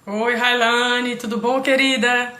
Oi, Railane, tudo bom, querida?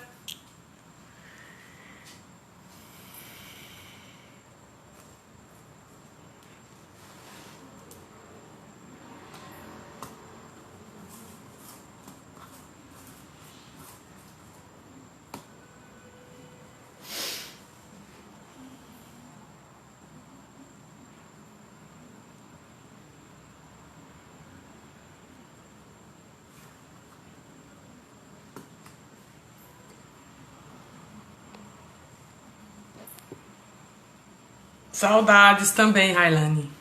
Saudades também, Railane.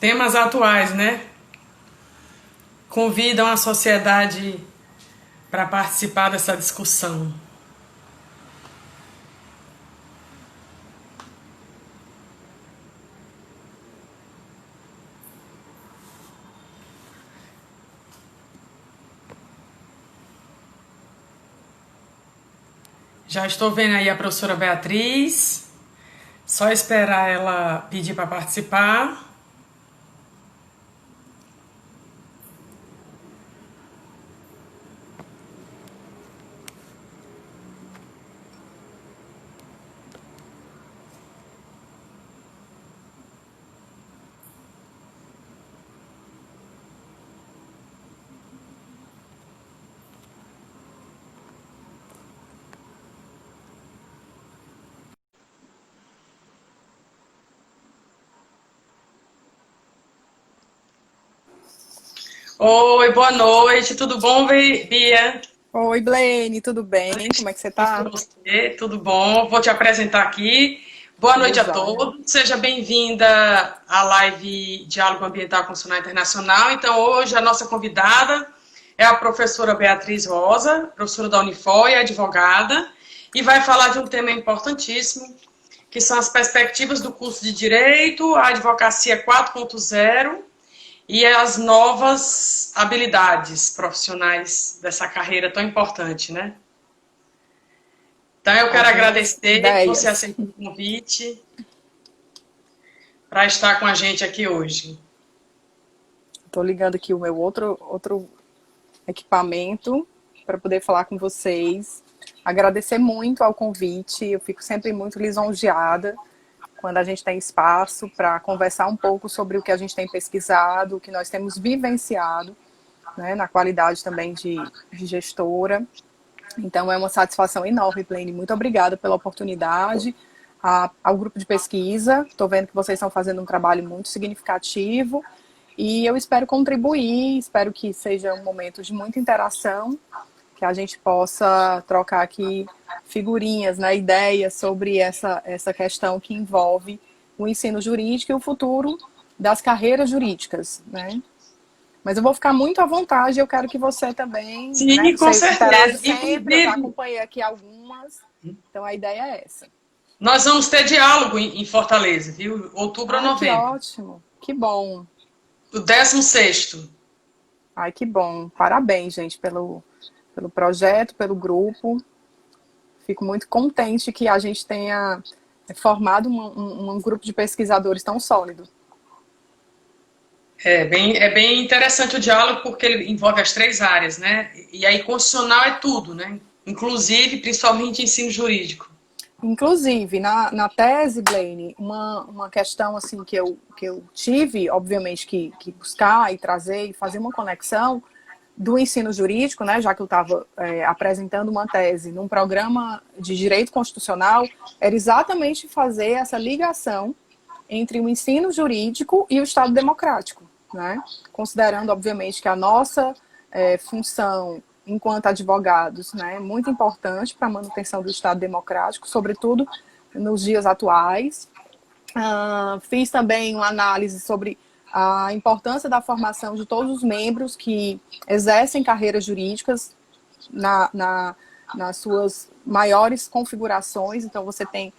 Temas atuais, né? Convidam a sociedade para participar dessa discussão. Já estou vendo aí a professora Beatriz. Só esperar ela pedir para participar. Oi, boa noite, tudo bom, Bia? Oi, Blaine, tudo bem? Como é que você E com tá? você, tudo bom? Vou te apresentar aqui. Boa Tudo noite a jóia. todos. Seja bem-vinda à live Diálogo Ambiental Constitucional Internacional. Então, hoje a nossa convidada é a professora Beatriz Rosa, professora da Unifor, advogada, e vai falar de um tema importantíssimo, que são as perspectivas do curso de Direito, a Advocacia 4.0 e as novas habilidades profissionais dessa carreira tão importante, né? Então, eu quero Algumas agradecer que você ideias. aceitou o convite para estar com a gente aqui hoje. Estou ligando aqui o meu outro equipamento para poder falar com vocês. Agradecer muito ao convite. Eu fico sempre muito lisonjeada quando a gente tem espaço para conversar um pouco sobre o que a gente tem pesquisado, o que nós temos vivenciado, né, na qualidade também de gestora. Então, é uma satisfação enorme, Blaine. Muito obrigada pela oportunidade. Ao grupo de pesquisa, estou vendo que vocês estão fazendo um trabalho muito significativo e eu espero contribuir, espero que seja um momento de muita interação, que a gente possa trocar aqui figurinhas, né, ideias sobre essa questão que envolve o ensino jurídico e o futuro das carreiras jurídicas, né? Mas eu vou ficar muito à vontade, eu quero que você também, né? Sim, com Você interage certeza. sempre, eu já Inclusive, acompanhei aqui algumas, então a ideia é essa. nós vamos ter diálogo em Fortaleza, viu? Outubro ou Ai, que novembro. ótimo, que bom. O 16º. Ai, que bom. Parabéns, gente, pelo projeto, pelo grupo. Fico muito contente que a gente tenha formado um grupo de pesquisadores tão sólido. É bem interessante o diálogo porque ele envolve as três áreas, né? E aí, constitucional é tudo, né? Inclusive, principalmente ensino jurídico. Inclusive, na tese, Blaine, uma questão assim que eu tive, obviamente, que buscar e trazer e fazer uma conexão do ensino jurídico, né, já que eu estava apresentando uma tese num programa de direito constitucional, era exatamente fazer essa ligação entre o ensino jurídico e o Estado democrático, né? Considerando, obviamente, que a nossa função enquanto advogados, né, é muito importante para a manutenção do Estado democrático, sobretudo nos dias atuais. Fiz também uma análise sobre a importância da formação de todos os membros que exercem carreiras jurídicas na, na, nas suas maiores configurações. Então, você tem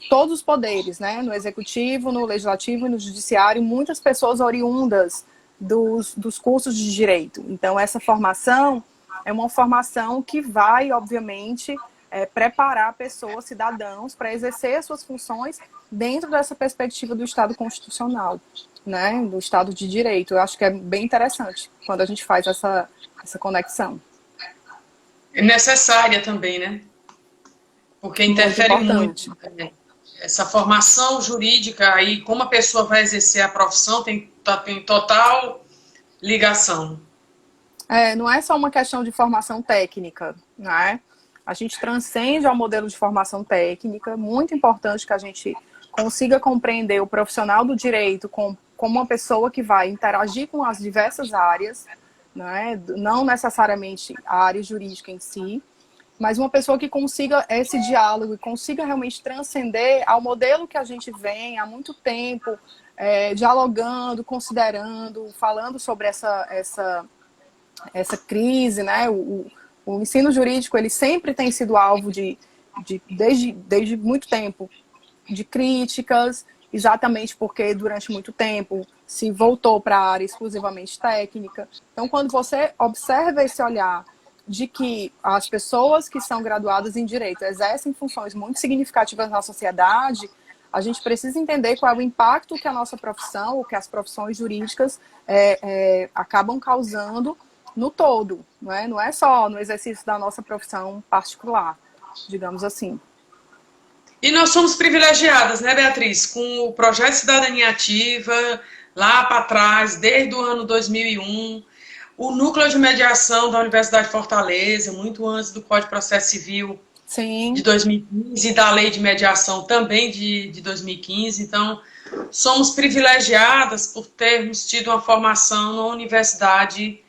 todos os poderes, né? No executivo, no legislativo e no judiciário, muitas pessoas oriundas dos cursos de direito. Então, essa formação é uma formação que vai, obviamente, preparar pessoas, cidadãos, para exercer as suas funções dentro dessa perspectiva do Estado constitucional, né? Do Estado de Direito. Eu acho que é bem interessante quando a gente faz essa conexão. É necessária também, né? Porque interfere muito. Essa formação jurídica aí, como a pessoa vai exercer a profissão, tem total ligação. Não é só uma questão de formação técnica, né? A gente transcende ao modelo de formação técnica, muito importante que a gente consiga compreender o profissional do direito como uma pessoa que vai interagir com as diversas áreas, né? Não necessariamente a área jurídica em si, mas uma pessoa que consiga esse diálogo e consiga realmente transcender ao modelo que a gente vem há muito tempo, dialogando, considerando, falando sobre essa crise, né? O ensino jurídico, ele sempre tem sido alvo desde muito tempo, de críticas, exatamente porque durante muito tempo se voltou para a área exclusivamente técnica. Então, quando você observa esse olhar de que as pessoas que são graduadas em Direito exercem funções muito significativas na sociedade, a gente precisa entender qual é o impacto que a nossa profissão, ou que as profissões jurídicas acabam causando no todo, não é só no exercício da nossa profissão particular, digamos assim. E nós somos privilegiadas, né, Beatriz, com o projeto Cidadania Ativa, lá para trás, desde o ano 2001, o núcleo de mediação da Universidade de Fortaleza, muito antes do Código de Processo Civil de 2015 e da Lei de Mediação também de 2015. Então, somos privilegiadas por termos tido uma formação na universidade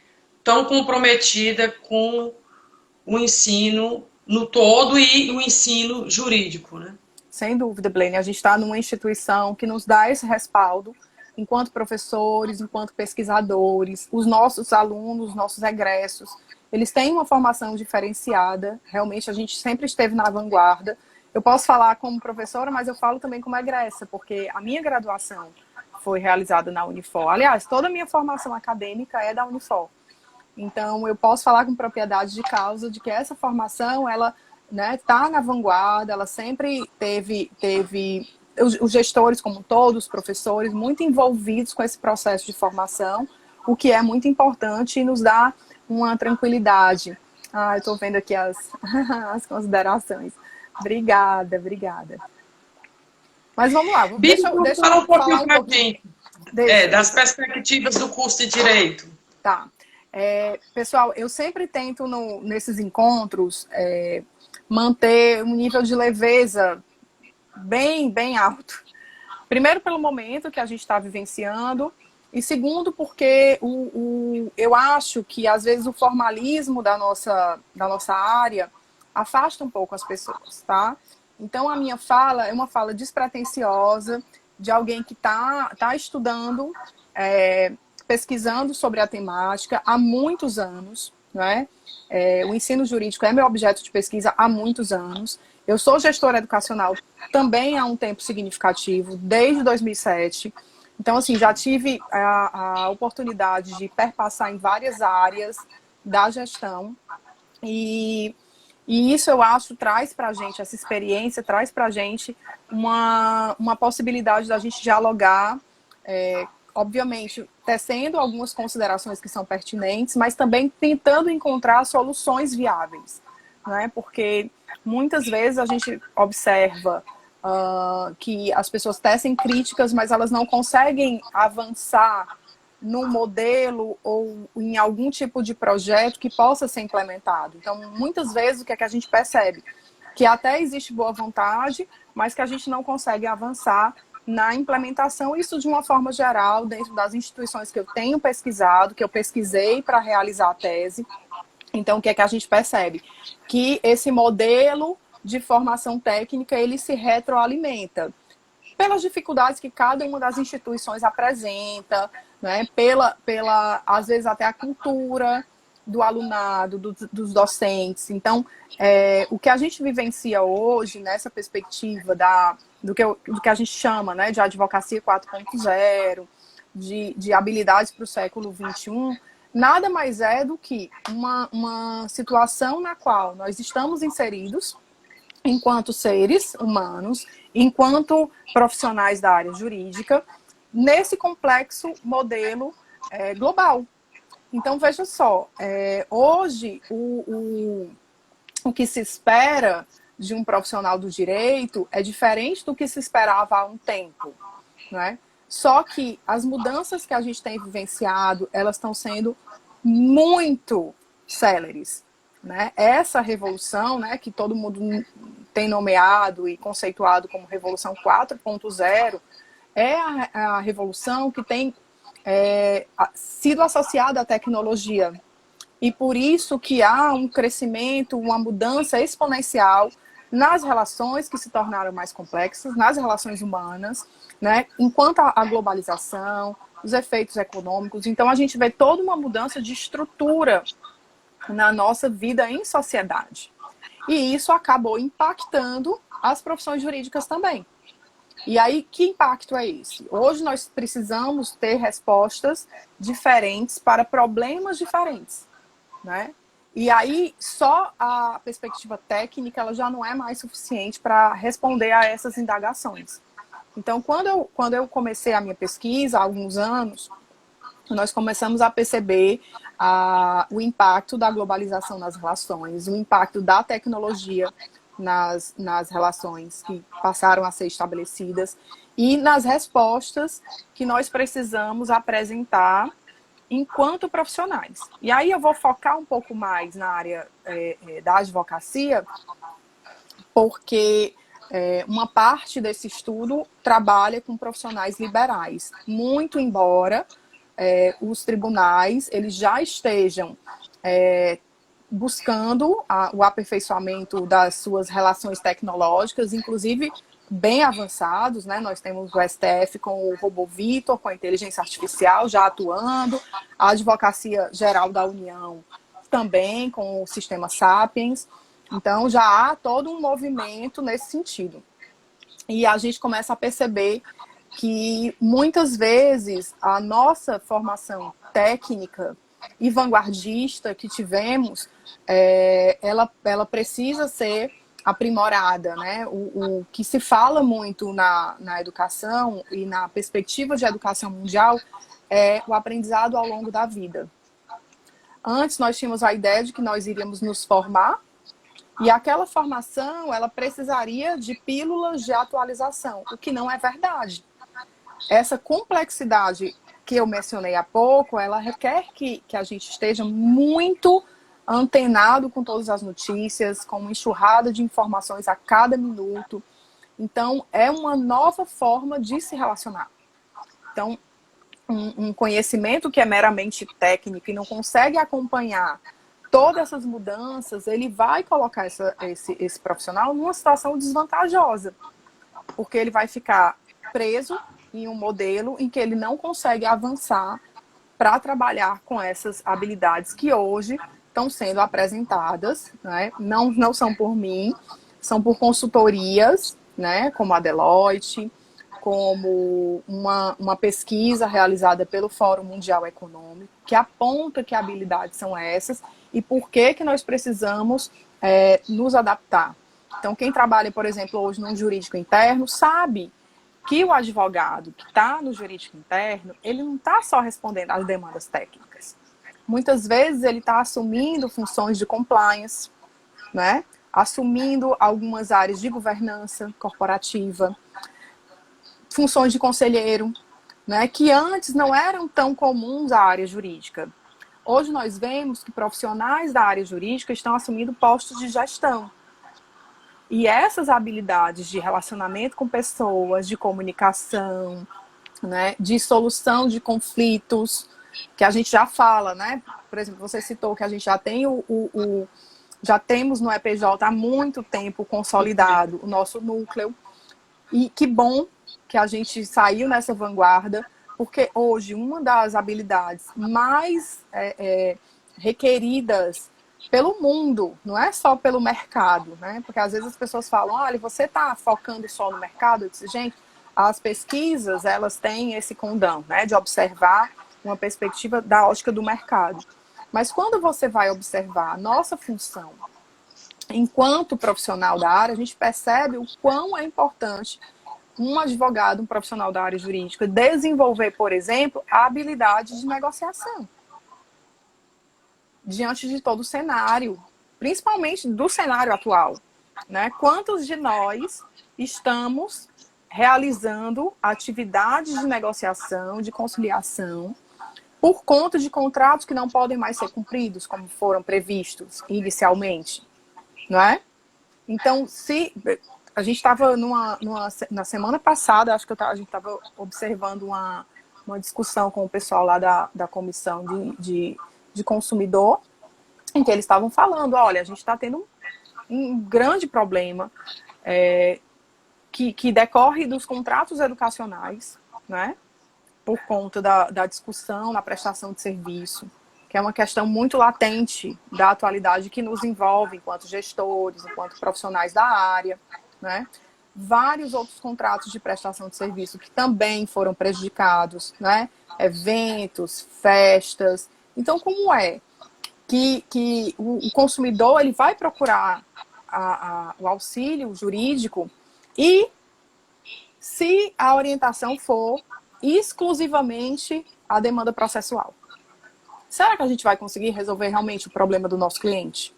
tão comprometida com o ensino no todo e o ensino jurídico, né? Sem dúvida, Blaine. A gente está numa instituição que nos dá esse respaldo enquanto professores, enquanto pesquisadores, os nossos alunos, os nossos egressos, eles têm uma formação diferenciada. Realmente, a gente sempre esteve na vanguarda. Eu posso falar como professora, mas eu falo também como egressa, porque a minha graduação foi realizada na Unifor. Aliás, toda a minha formação acadêmica é da Unifor. Então, eu posso falar com propriedade de causa de que essa formação, ela tá na vanguarda, ela sempre teve os gestores como todos, os professores, muito envolvidos com esse processo de formação, o que é muito importante e nos dá uma tranquilidade. Eu estou vendo aqui as considerações. Obrigada. Mas vamos lá, deixa eu falar um pouquinho para a gente das perspectivas do curso de Direito. Tá. Pessoal, eu sempre tento nesses encontros manter um nível de leveza bem alto. Primeiro, pelo momento que a gente está vivenciando, e segundo, porque eu acho que, às vezes, o formalismo da nossa área afasta um pouco as pessoas, tá? Então, a minha fala é uma fala despretensiosa de alguém que tá estudando, pesquisando sobre a temática há muitos anos, né? O ensino jurídico é meu objeto de pesquisa há muitos anos. Eu sou gestora educacional também há um tempo significativo, desde 2007. Então, assim, já tive a oportunidade de perpassar em várias áreas da gestão. E isso, eu acho, traz para a gente, essa experiência, traz para a gente uma possibilidade da gente dialogar, obviamente, tecendo algumas considerações que são pertinentes, mas também tentando encontrar soluções viáveis, né? Porque muitas vezes a gente observa que as pessoas tecem críticas, mas elas não conseguem avançar no modelo ou em algum tipo de projeto que possa ser implementado. Então, muitas vezes, o que é que a gente percebe? Que até existe boa vontade, mas que a gente não consegue avançar na implementação, isso de uma forma geral, dentro das instituições que eu tenho pesquisado, que eu pesquisei para realizar a tese. Então, o que é que a gente percebe? Que esse modelo de formação técnica, ele se retroalimenta pelas dificuldades que cada uma das instituições apresenta, né? Às vezes até a cultura do alunado, dos docentes. Então, o que a gente vivencia hoje, nessa perspectiva do que a gente chama, né, de advocacia 4.0, de habilidades para o século XXI, nada mais é do que uma situação na qual nós estamos inseridos enquanto seres humanos, enquanto profissionais da área jurídica, nesse complexo modelo global. Então, veja só, hoje o que se espera de um profissional do direito é diferente do que se esperava há um tempo, né? Só que as mudanças que a gente tem vivenciado, elas estão sendo muito céleres, né? Essa revolução, né, que todo mundo tem nomeado e conceituado como Revolução 4.0, é a revolução que tem sido associada à tecnologia. E por isso que há um crescimento, uma mudança exponencial nas relações que se tornaram mais complexas, nas relações humanas, né? Enquanto a globalização, os efeitos econômicos. Então, a gente vê toda uma mudança de estrutura na nossa vida em sociedade. E isso acabou impactando as profissões jurídicas também. E aí, que impacto é esse? Hoje nós precisamos ter respostas diferentes para problemas diferentes, né? E aí, só a perspectiva técnica ela já não é mais suficiente para responder a essas indagações. Então, quando eu comecei a minha pesquisa, há alguns anos, nós começamos a perceber o impacto da globalização nas relações, o impacto da tecnologia nas relações que passaram a ser estabelecidas e nas respostas que nós precisamos apresentar enquanto profissionais. E aí eu vou focar um pouco mais na área da advocacia, porque uma parte desse estudo trabalha com profissionais liberais, muito embora os tribunais eles já estejam buscando o aperfeiçoamento das suas relações tecnológicas, inclusive bem avançados, né? Nós temos o STF com o Robô Vitor, com a inteligência artificial já atuando, a Advocacia Geral da União também com o sistema Sapiens. Então, já há todo um movimento nesse sentido. E a gente começa a perceber que, muitas vezes, a nossa formação técnica e vanguardista que tivemos, ela precisa ser aprimorada, né? O que se fala muito na educação e na perspectiva de educação mundial é o aprendizado ao longo da vida. Antes, nós tínhamos a ideia de que nós iríamos nos formar, e aquela formação, ela precisaria de pílulas de atualização, o que não é verdade. Essa complexidade que eu mencionei há pouco, ela requer que a gente esteja muito antenado com todas as notícias, com uma enxurrada de informações a cada minuto. Então, é uma nova forma de se relacionar. Então, um conhecimento que é meramente técnico e não consegue acompanhar todas essas mudanças, ele vai colocar esse profissional numa situação desvantajosa, porque ele vai ficar preso em um modelo em que ele não consegue avançar para trabalhar com essas habilidades que hoje estão sendo apresentadas, né? Não são por mim, são por consultorias, né? Como a Deloitte, como uma pesquisa realizada pelo Fórum Mundial Econômico, que aponta que habilidades são essas e por que nós precisamos nos adaptar. Então, quem trabalha, por exemplo, hoje num jurídico interno, sabe que o advogado que está no jurídico interno, ele não está só respondendo às demandas técnicas. Muitas vezes ele está assumindo funções de compliance, né? Assumindo algumas áreas de governança corporativa, funções de conselheiro, né? Que antes não eram tão comuns à área jurídica. Hoje nós vemos que profissionais da área jurídica estão assumindo postos de gestão. E essas habilidades de relacionamento com pessoas, de comunicação, né, de solução de conflitos, que a gente já fala, né? Por exemplo, você citou que a gente já tem já temos no EPJ há muito tempo consolidado o nosso núcleo. E que bom que a gente saiu nessa vanguarda, porque hoje uma das habilidades mais requeridas pelo mundo, não é só pelo mercado, né? Porque às vezes as pessoas falam, olha, você está focando só no mercado? Eu disse, gente, as pesquisas, elas têm esse condão, né, de observar uma perspectiva da ótica do mercado. Mas quando você vai observar a nossa função enquanto profissional da área, a gente percebe o quão é importante um advogado, um profissional da área jurídica, desenvolver, por exemplo, a habilidade de negociação diante de todo o cenário, principalmente do cenário atual, né? Quantos de nós estamos realizando atividades de negociação, de conciliação, por conta de contratos que não podem mais ser cumpridos, como foram previstos inicialmente, não é? Então, se a gente estava na semana passada, acho que a gente estava observando uma discussão com o pessoal lá da comissão de consumidor, em que eles estavam falando, olha, a gente está tendo um grande problema que decorre dos contratos educacionais, né? Por conta da discussão na prestação de serviço, que é uma questão muito latente da atualidade que nos envolve enquanto gestores, enquanto profissionais da área, né? Vários outros contratos de prestação de serviço que também foram prejudicados, né? Eventos, festas. Então, como é que o consumidor ele vai procurar o auxílio jurídico e se a orientação for exclusivamente a demanda processual? Será que a gente vai conseguir resolver realmente o problema do nosso cliente?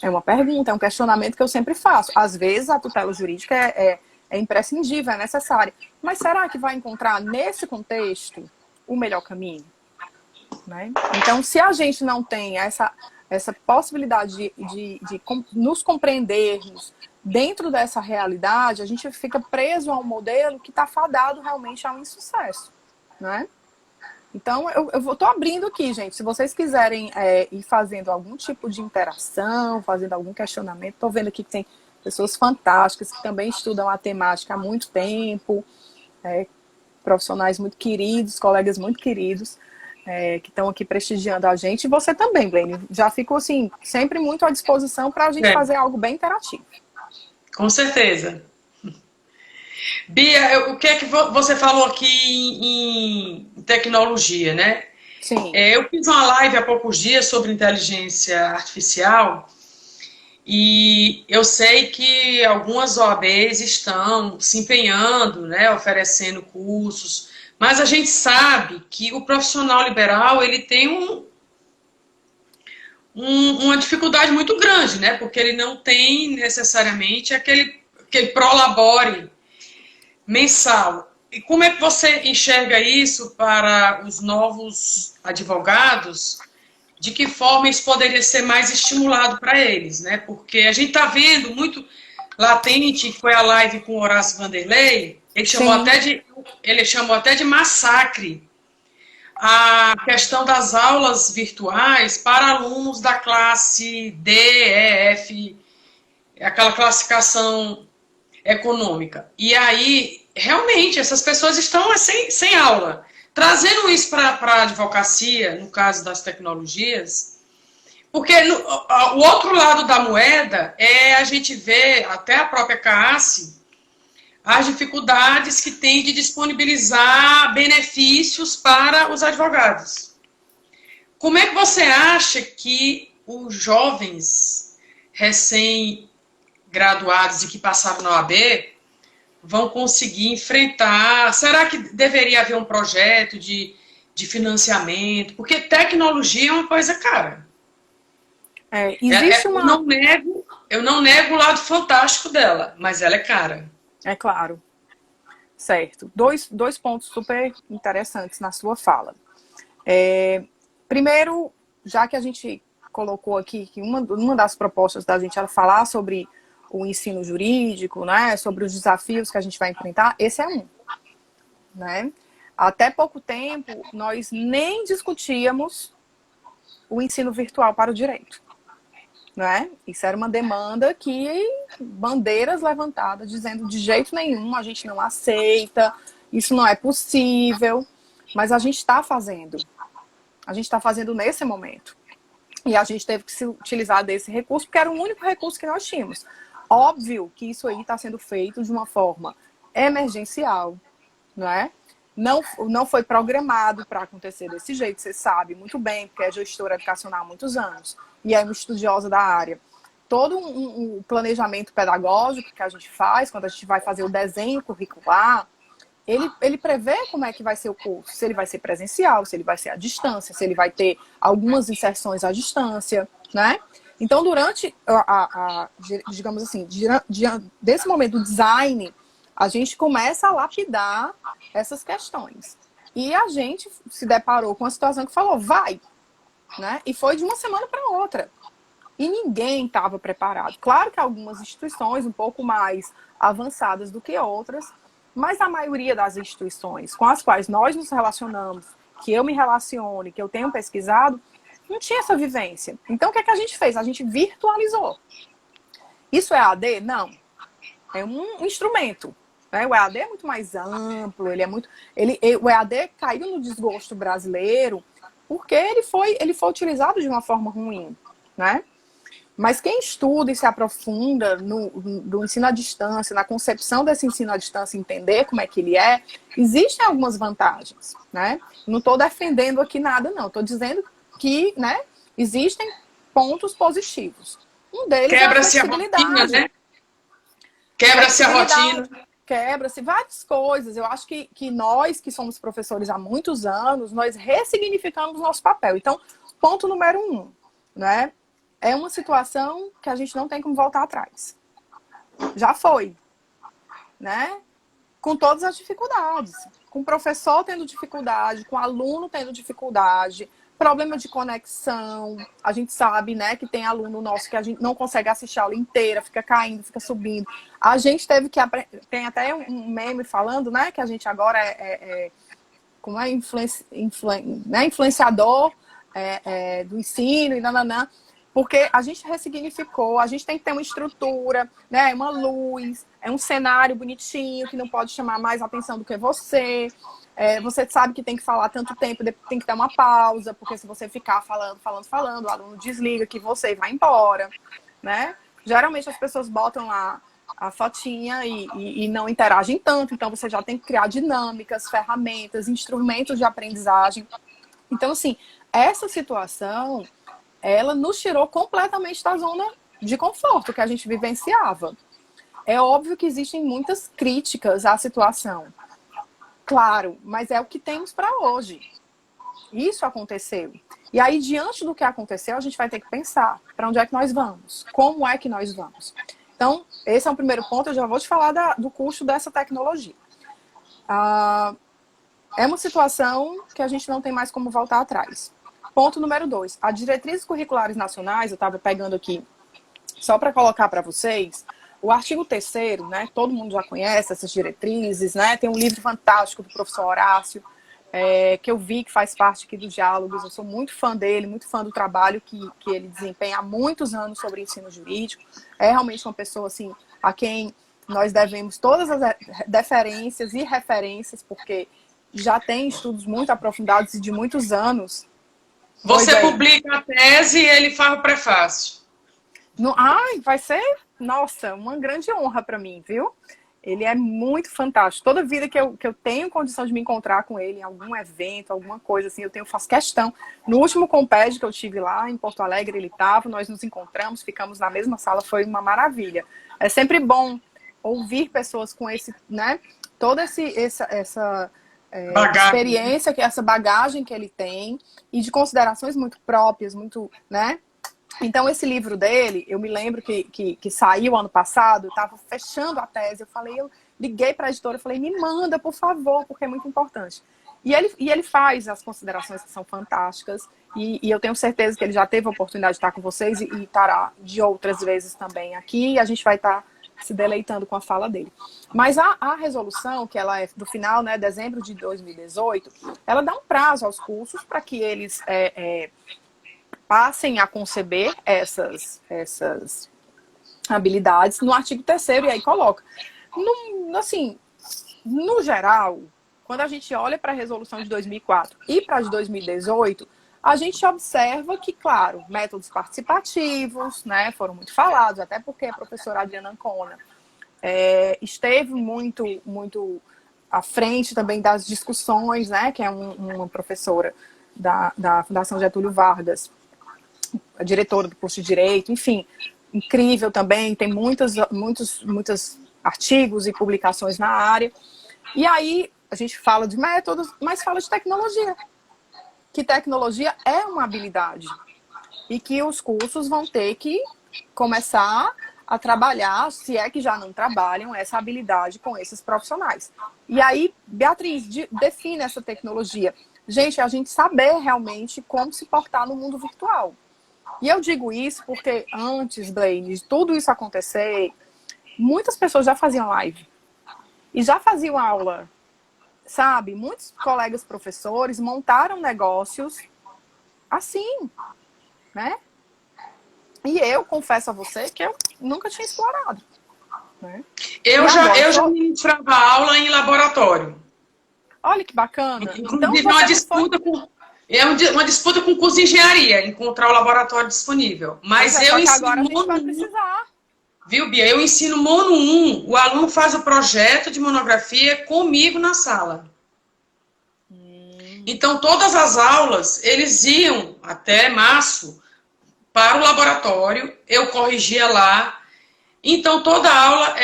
É uma pergunta, é um questionamento que eu sempre faço. Às vezes a tutela jurídica é imprescindível, é necessária. Mas será que vai encontrar nesse contexto o melhor caminho? Né? Então, se a gente não tem essa possibilidade de nos compreendermos dentro dessa realidade, a gente fica preso a um modelo que está fadado realmente a um insucesso, né? Então, eu estou abrindo aqui, gente. Se vocês quiserem ir fazendo algum tipo de interação, fazendo algum questionamento, estou vendo aqui que tem pessoas fantásticas que também estudam a temática há muito tempo, profissionais muito queridos, colegas muito queridos, que estão aqui prestigiando a gente. E você também, Blaine. Já fico, assim, sempre muito à disposição para a gente fazer algo bem interativo. Com certeza. Bia, o que é que você falou aqui em tecnologia, né? Sim. Eu fiz uma live há poucos dias sobre inteligência artificial e eu sei que algumas OABs estão se empenhando, né, oferecendo cursos, mas a gente sabe que o profissional liberal ele tem uma dificuldade muito grande, né? Porque ele não tem necessariamente aquele prolabore mensal. E como é que você enxerga isso para os novos advogados? De que forma isso poderia ser mais estimulado para eles, né? Porque a gente está vendo muito latente, que foi a live com o Horácio Vanderlei, ele chamou até de massacre a questão das aulas virtuais para alunos da classe D, E, F, aquela classificação econômica. E aí, realmente, essas pessoas estão sem aula. Trazendo isso para a advocacia, no caso das tecnologias, porque o outro lado da moeda é a gente ver, até a própria CAASSE, as dificuldades que tem de disponibilizar benefícios para os advogados. Como é que você acha que os jovens recém-graduados e que passaram na OAB vão conseguir enfrentar? Será que deveria haver um projeto de financiamento? Porque tecnologia é uma coisa cara. Existe uma... Eu não nego o lado fantástico dela, mas ela é cara. É claro. Certo. Dois pontos super interessantes na sua fala. Primeiro, já que a gente colocou aqui que uma das propostas da gente era falar sobre o ensino jurídico, né, sobre os desafios que a gente vai enfrentar, esse é um. Né? Até pouco tempo, nós nem discutíamos o ensino virtual para o direito. Né? Isso era uma demanda que bandeiras levantadas dizendo de jeito nenhum, a gente não aceita, isso não é possível, mas a gente está fazendo. A gente está fazendo nesse momento. E a gente teve que se utilizar desse recurso, porque era o único recurso que nós tínhamos. Óbvio que isso aí está sendo feito de uma forma emergencial, não é? Não foi programado para acontecer desse jeito, você sabe muito bem, porque é gestora educacional há muitos anos e é uma estudiosa da área. Todo um planejamento pedagógico que a gente faz, quando a gente vai fazer o desenho curricular, ele prevê como é que vai ser o curso, se ele vai ser presencial, se ele vai ser à distância, se ele vai ter algumas inserções à distância, né? Então, durante, digamos assim, desse momento do design, a gente começa a lapidar essas questões. E a gente se deparou com uma situação que falou, vai, né? E foi de uma semana para outra. E ninguém estava preparado. Claro que algumas instituições um pouco mais avançadas do que outras, mas a maioria das instituições com as quais nós nos relacionamos, que eu me relaciono, que eu tenho pesquisado, não tinha essa vivência. Então, o que é que a gente fez? A gente virtualizou. Isso é AD? Não. É um instrumento. Né? O EAD é muito mais amplo, o EAD caiu no desgosto brasileiro porque ele foi utilizado de uma forma ruim, né? Mas quem estuda e se aprofunda no ensino à distância, na concepção desse ensino à distância, entender como é que ele é, existem algumas vantagens, né? Não estou defendendo aqui nada, não. Estou dizendo que, né, existem pontos positivos. Um deles é a flexibilidade. Rotina, né? Quebra-se a rotina. Quebra-se várias coisas. Eu acho que nós, que somos professores há muitos anos, nós ressignificamos o nosso papel. Então, ponto número 1, né? É uma situação que a gente não tem como voltar atrás. Já foi, né? Com todas as dificuldades. Com o professor tendo dificuldade, com o aluno tendo dificuldade, problema de conexão. A gente sabe, né, que tem aluno nosso que a gente não consegue assistir a aula inteira, fica caindo, fica subindo. A gente teve que tem até um meme falando, né, que a gente agora como é influenciador do ensino e nananã. Porque a gente ressignificou, a gente tem que ter uma estrutura, né? Uma luz, um cenário bonitinho que não pode chamar mais atenção do que você. Você sabe que tem que falar tanto tempo, tem que ter uma pausa, porque se você ficar falando, o aluno desliga que você vai embora, né? Geralmente as pessoas botam lá a fotinha e não interagem tanto, então você já tem que criar dinâmicas, ferramentas, instrumentos de aprendizagem. Então, assim, essa situação, ela nos tirou completamente da zona de conforto que a gente vivenciava. É óbvio que existem muitas críticas à situação. Claro, mas é o que temos para hoje. Isso aconteceu. E aí, diante do que aconteceu, a gente vai ter que pensar para onde é que nós vamos? Como é que nós vamos? Então, esse é o primeiro ponto. Eu já vou te falar do custo dessa tecnologia. É uma situação que a gente não tem mais como voltar atrás. Ponto número 2. As diretrizes curriculares nacionais, eu estava pegando aqui só para colocar para vocês, o artigo 3º, né? Todo mundo já conhece essas diretrizes, né? Tem um livro fantástico do professor Horácio, que eu vi que faz parte aqui do Diálogos. Eu sou muito fã dele, muito fã do trabalho que ele desempenha há muitos anos sobre ensino jurídico. É realmente uma pessoa, assim, a quem nós devemos todas as deferências e referências, porque já tem estudos muito aprofundados e de muitos anos. Você publica a tese e ele faz o prefácio. Vai ser, nossa, uma grande honra para mim, viu? Ele é muito fantástico. Toda vida que eu tenho condição de me encontrar com ele em algum evento, alguma coisa assim, faço questão. No último Comped que eu tive lá em Porto Alegre, ele estava, nós nos encontramos, ficamos na mesma sala, foi uma maravilha. É sempre bom ouvir pessoas com esse, né? Toda essa experiência, essa bagagem que ele tem e de considerações muito próprias, muito, né? Então, esse livro dele, eu me lembro que saiu ano passado, eu estava fechando a tese, eu liguei para a editora e falei, me manda, por favor, porque é muito importante. E ele faz as considerações que são fantásticas e eu tenho certeza que ele já teve a oportunidade de estar com vocês e estará de outras vezes também aqui e a gente vai estar se deleitando com a fala dele. Mas a resolução, que ela é do final, né, dezembro de 2018, ela dá um prazo aos cursos para que eles passem a conceber essas habilidades no artigo 3º, e aí coloca. No geral, quando a gente olha para a resolução de 2004 e para a de 2018, a gente observa que, claro, métodos participativos, né, foram muito falados, até porque a professora Adriana Ancona esteve muito à frente também das discussões, né, que é uma professora da Fundação Getúlio Vargas, a diretora do curso de Direito, enfim, incrível também, tem muitos artigos e publicações na área. E aí a gente fala de métodos, mas fala de tecnologia. Que tecnologia é uma habilidade. E que os cursos vão ter que começar a trabalhar, se é que já não trabalham, essa habilidade com esses profissionais. E aí, Beatriz, define essa tecnologia. Gente, é a gente saber realmente como se portar no mundo virtual. E eu digo isso porque antes, Blaine, de tudo isso acontecer, muitas pessoas já faziam live. E já faziam aula, sabe? Muitos colegas professores montaram negócios assim, né? E eu confesso a você que eu nunca tinha explorado. Né? Eu já ministrava aula em laboratório. Olha que bacana. Inclusive, então, uma disputa com o curso de engenharia, encontrar o laboratório disponível. Mas eu ensino agora a gente vai precisar. Viu, Bia? Eu ensino Mono 1, o aluno faz o projeto de monografia comigo na sala. Então, todas as aulas, eles iam até março para o laboratório, eu corrigia lá. Então, toda aula,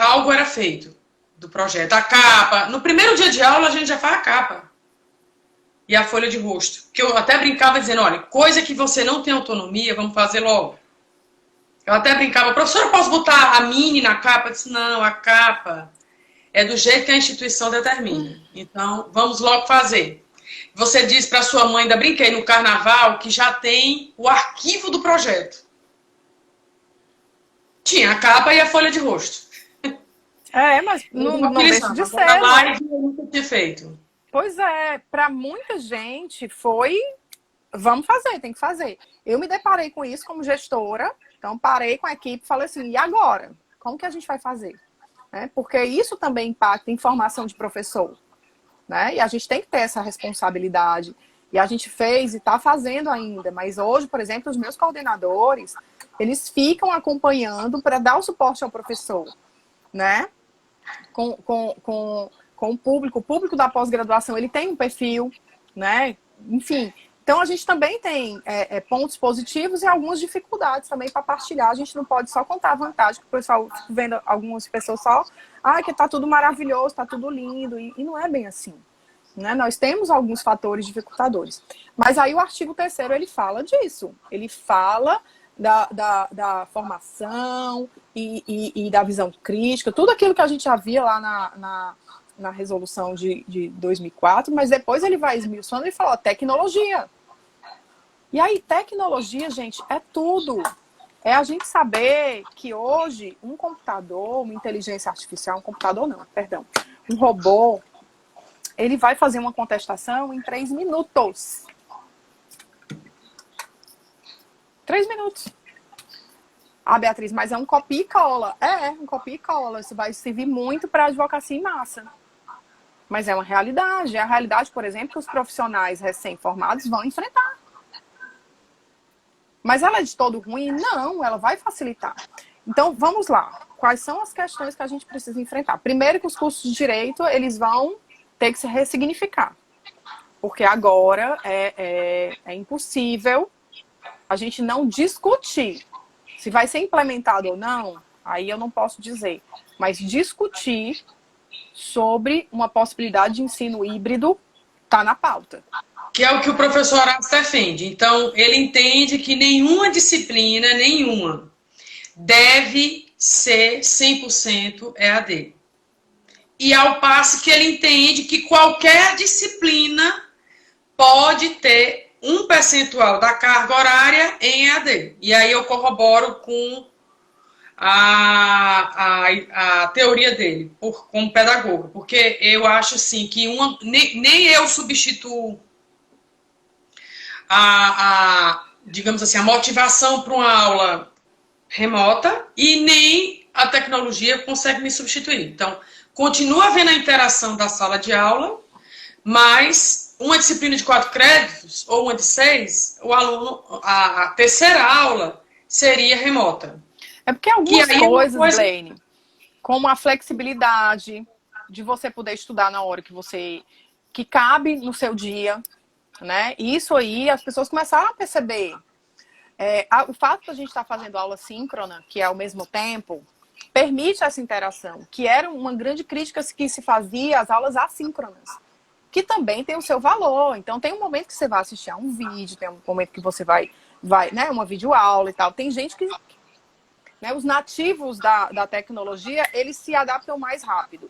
algo era feito do projeto. A capa, no primeiro dia de aula, a gente já faz a capa. E a folha de rosto. Que eu até brincava dizendo, olha, coisa que você não tem autonomia, vamos fazer logo. Eu até brincava, professora, posso botar a mini na capa? Eu disse, não, a capa é do jeito que a instituição determina. Então, vamos logo fazer. Você disse para sua mãe, ainda brinquei no carnaval, que já tem o arquivo do projeto. Tinha a capa e a folha de rosto. Mas não deixa de ser. Na live eu nunca tinha feito. Pois é, para muita gente foi, vamos fazer, tem que fazer. Eu me deparei com isso como gestora, então parei com a equipe e falei assim, e agora? Como que a gente vai fazer? Porque isso também impacta em formação de professor. Né? E a gente tem que ter essa responsabilidade. E a gente fez e está fazendo ainda. Mas hoje, por exemplo, os meus coordenadores, eles ficam acompanhando para dar o suporte ao professor. Né? Com o público da pós-graduação, ele tem um perfil. Né? Enfim, então a gente também tem pontos positivos e algumas dificuldades também para partilhar. A gente não pode só contar a vantagem, que o pessoal fica vendo algumas pessoas só... que tá tudo maravilhoso, tá tudo lindo, e não é bem assim. Né? Nós temos alguns fatores dificultadores. Mas aí o artigo 3º, ele fala disso. Ele fala da formação e da visão crítica, tudo aquilo que a gente já via lá na resolução de 2004, mas depois ele vai esmiuçando e fala, tecnologia. E aí, tecnologia, gente, é tudo. É a gente saber que hoje um computador, uma inteligência artificial, um robô, ele vai fazer uma contestação em 3 minutos. 3 minutos. Beatriz, mas é um copia e cola. Um copia e cola. Isso vai servir muito para a advocacia em massa. Mas é uma realidade. É a realidade, por exemplo, que os profissionais recém-formados vão enfrentar. Mas ela é de todo ruim? Não, ela vai facilitar. Então, vamos lá. Quais são as questões que a gente precisa enfrentar? Primeiro que os cursos de direito, eles vão ter que se ressignificar. Porque agora é impossível a gente não discutir. Se vai ser implementado ou não, aí eu não posso dizer. Mas discutir sobre uma possibilidade de ensino híbrido está na pauta. Que é o que o professor Horácio defende. Então, ele entende que nenhuma disciplina, deve ser 100% EAD. E ao passo que ele entende que qualquer disciplina pode ter um percentual da carga horária em EAD. E aí eu corroboro com a teoria dele, como pedagogo. Porque eu acho assim que nem eu substituo digamos assim, a motivação para uma aula remota e nem a tecnologia consegue me substituir. Então, continua havendo a interação da sala de aula, mas uma disciplina de 4 créditos ou uma de 6, o aluno, a terceira aula seria remota. É porque algumas coisas, Blaine, como a flexibilidade de você poder estudar na hora que cabe no seu dia, né? E isso aí as pessoas começaram a perceber. O fato de a gente estar fazendo aula síncrona, que é ao mesmo tempo, permite essa interação, que era uma grande crítica que se fazia às aulas assíncronas, que também tem o seu valor. Então tem um momento que você vai assistir a um vídeo, tem um momento que você vai né, uma videoaula e tal. Tem gente que, né, os nativos da tecnologia, eles se adaptam mais rápido.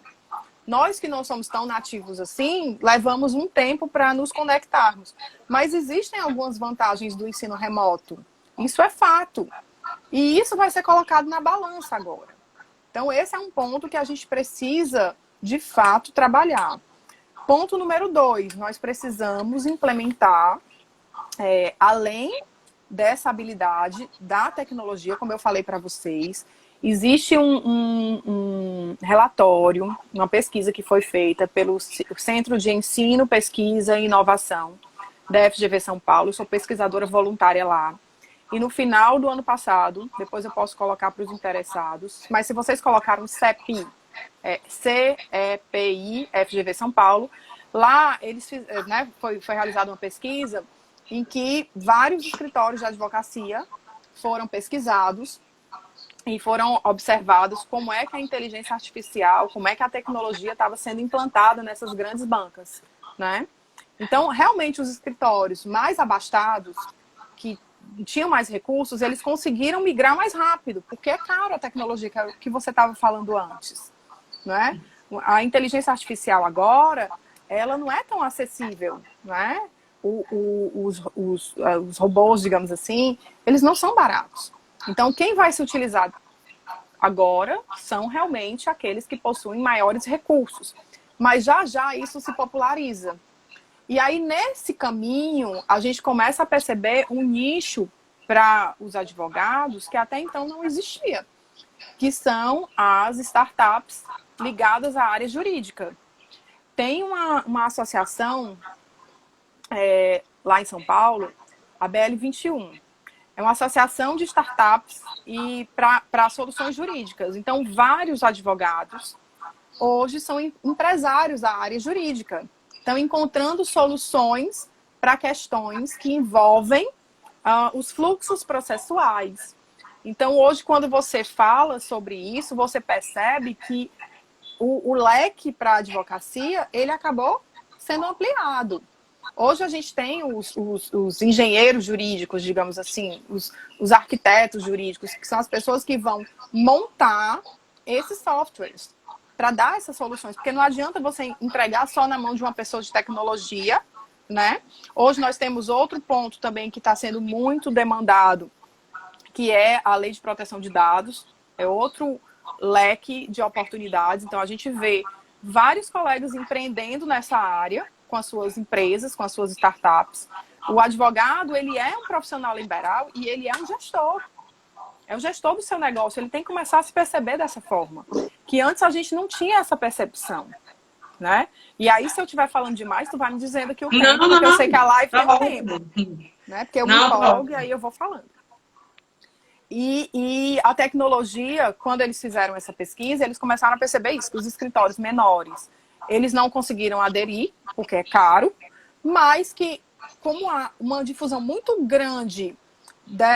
Nós que não somos tão nativos assim, levamos um tempo para nos conectarmos. Mas existem algumas vantagens do ensino remoto. Isso é fato. E isso vai ser colocado na balança agora. Então, esse é um ponto que a gente precisa, de fato, trabalhar. Ponto número 2, nós precisamos implementar, além dessa habilidade da tecnologia, como eu falei para vocês, existe um relatório, uma pesquisa que foi feita pelo Centro de Ensino, Pesquisa e Inovação da FGV São Paulo. Eu sou pesquisadora voluntária lá. E no final do ano passado, depois eu posso colocar para os interessados, mas se vocês colocaram CEPI, CEPI, FGV São Paulo, lá eles né, foi realizada uma pesquisa em que vários escritórios de advocacia foram pesquisados e foram observados como é que a inteligência artificial, como é que a tecnologia estava sendo implantada nessas grandes bancas, né? Então, realmente, os escritórios mais abastados, que tinham mais recursos, eles conseguiram migrar mais rápido, porque é caro a tecnologia que você estava falando antes, né? A inteligência artificial agora, ela não é tão acessível, né? Os robôs, digamos assim, eles não são baratos. Então, quem vai se utilizar agora são realmente aqueles que possuem maiores recursos. Mas já já isso se populariza. E aí, nesse caminho, a gente começa a perceber um nicho para os advogados que até então não existia, que são as startups ligadas à área jurídica. Tem uma associação lá em São Paulo, a BL21. É uma associação de startups e para soluções jurídicas. Então, vários advogados hoje são empresários da área jurídica. Estão encontrando soluções para questões que envolvem os fluxos processuais. Então, hoje, quando você fala sobre isso, você percebe que o leque para a advocacia, ele acabou sendo ampliado. Hoje a gente tem os engenheiros jurídicos, digamos assim, os arquitetos jurídicos, que são as pessoas que vão montar esses softwares para dar essas soluções. Porque não adianta você entregar só na mão de uma pessoa de tecnologia, né? Hoje nós temos outro ponto também que está sendo muito demandado, que é a Lei de Proteção de Dados. É outro leque de oportunidades. Então, a gente vê vários colegas empreendendo nessa área, com as suas empresas, com as suas startups. O advogado, ele é um profissional liberal e ele é um gestor. É o gestor do seu negócio. Ele tem que começar a se perceber dessa forma. Que antes a gente não tinha essa percepção, né? E aí, se eu estiver falando demais, tu vai me dizendo aqui o tempo, porque eu sei que a live tem tempo. Né? Porque eu me empolgo e aí eu vou falando. E a tecnologia, quando eles fizeram essa pesquisa, eles começaram a perceber isso, que os escritórios menores, eles não conseguiram aderir, porque é caro, mas que, como há uma difusão muito grande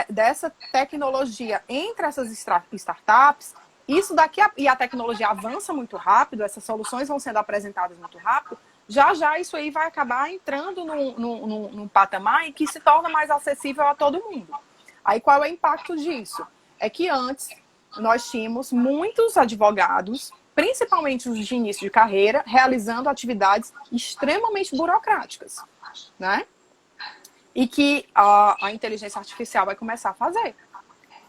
dessa tecnologia entre essas startups, isso e a tecnologia avança muito rápido, essas soluções vão sendo apresentadas muito rápido, já já isso aí vai acabar entrando num patamar em que se torna mais acessível a todo mundo. Aí qual é o impacto disso? É que antes nós tínhamos muitos advogados, principalmente os de início de carreira, realizando atividades extremamente burocráticas, né? E que a inteligência artificial vai começar a fazer.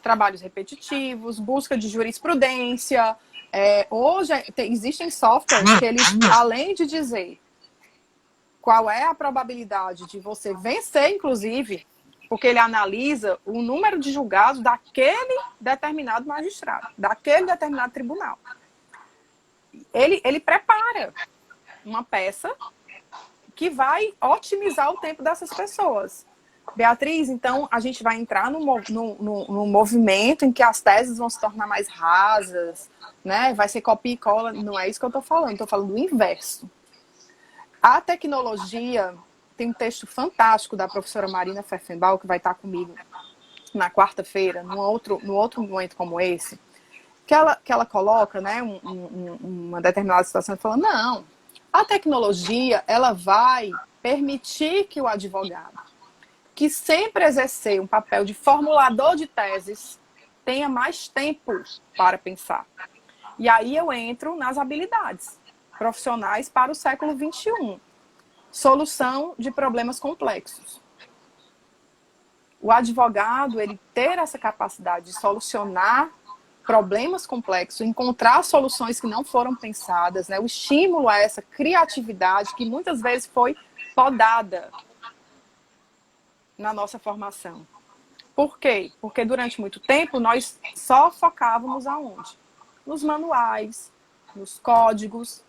Trabalhos repetitivos, busca de jurisprudência. Hoje existem softwares que eles, além de dizer qual é a probabilidade de você vencer, inclusive, porque ele analisa o número de julgados daquele determinado magistrado, daquele determinado tribunal. Ele prepara uma peça que vai otimizar o tempo dessas pessoas. Beatriz, então a gente vai entrar num movimento em que as teses vão se tornar mais rasas, né? Vai ser copia e cola, não é isso que eu estou falando do inverso. A tecnologia, tem um texto fantástico da professora Marina Pfeffenbach, que vai estar comigo na quarta-feira, no outro momento como esse, que ela coloca, né, uma determinada situação, falando, não, a tecnologia, ela vai permitir que o advogado, que sempre exerceu um papel de formulador de teses, tenha mais tempo para pensar. E aí eu entro nas habilidades profissionais para o século XXI. Solução de problemas complexos. O advogado, ele ter essa capacidade de solucionar problemas complexos, encontrar soluções que não foram pensadas, né? O estímulo a essa criatividade que muitas vezes foi podada na nossa formação. Por quê? Porque durante muito tempo nós só focávamos aonde? Nos manuais, nos códigos.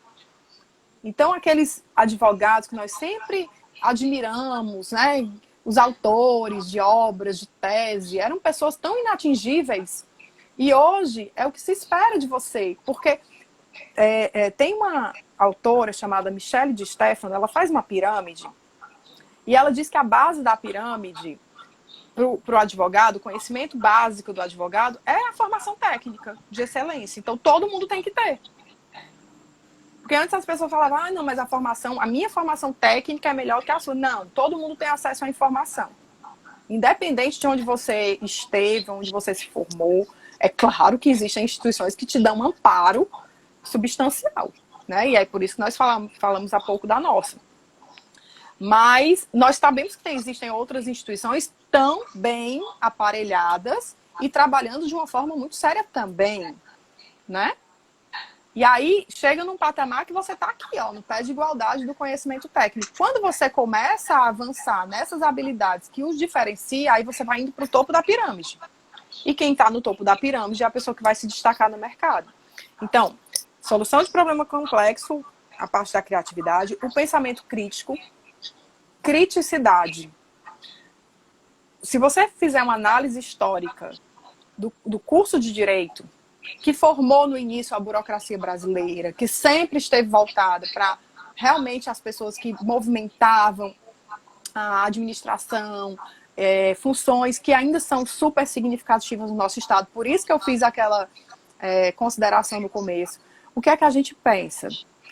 Então, aqueles advogados que nós sempre admiramos, né? Os autores de obras, de tese, eram pessoas tão inatingíveis. E hoje é o que se espera de você. Porque tem uma autora chamada Michele de Stefano, ela faz uma pirâmide. E ela diz que a base da pirâmide para o advogado, o conhecimento básico do advogado, é a formação técnica de excelência. Então, todo mundo tem que ter. Porque antes as pessoas falavam, ah, não, mas a minha formação técnica é melhor que a sua. Não, todo mundo tem acesso à informação. Independente de onde você esteve, onde você se formou, é claro que existem instituições que te dão um amparo substancial, né? E é por isso que nós falamos há pouco da nossa. Mas nós sabemos que existem outras instituições tão bem aparelhadas e trabalhando de uma forma muito séria também, né? E aí, chega num patamar que você está aqui, ó, no pé de igualdade do conhecimento técnico. Quando você começa a avançar nessas habilidades que os diferencia, aí você vai indo para o topo da pirâmide. E quem está no topo da pirâmide é a pessoa que vai se destacar no mercado. Então, solução de problema complexo, a parte da criatividade, o pensamento crítico, criticidade. Se você fizer uma análise histórica do curso de Direito, que formou no início a burocracia brasileira, que sempre esteve voltada para realmente as pessoas que movimentavam a administração, funções que ainda são super significativas no nosso estado. Por isso que eu fiz aquela consideração no começo. O que é que a gente pensa?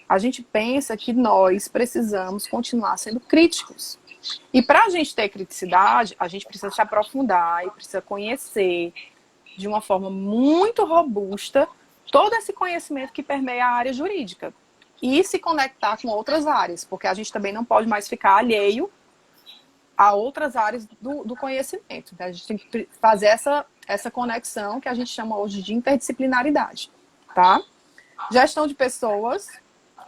A gente pensa que nós precisamos continuar sendo críticos. E para a gente ter criticidade, a gente precisa se aprofundar e precisa conhecer de uma forma muito robusta todo esse conhecimento que permeia a área jurídica e se conectar com outras áreas, porque a gente também não pode mais ficar alheio a outras áreas do conhecimento. Então, a gente tem que fazer essa conexão que a gente chama hoje de interdisciplinaridade, tá? Gestão de pessoas,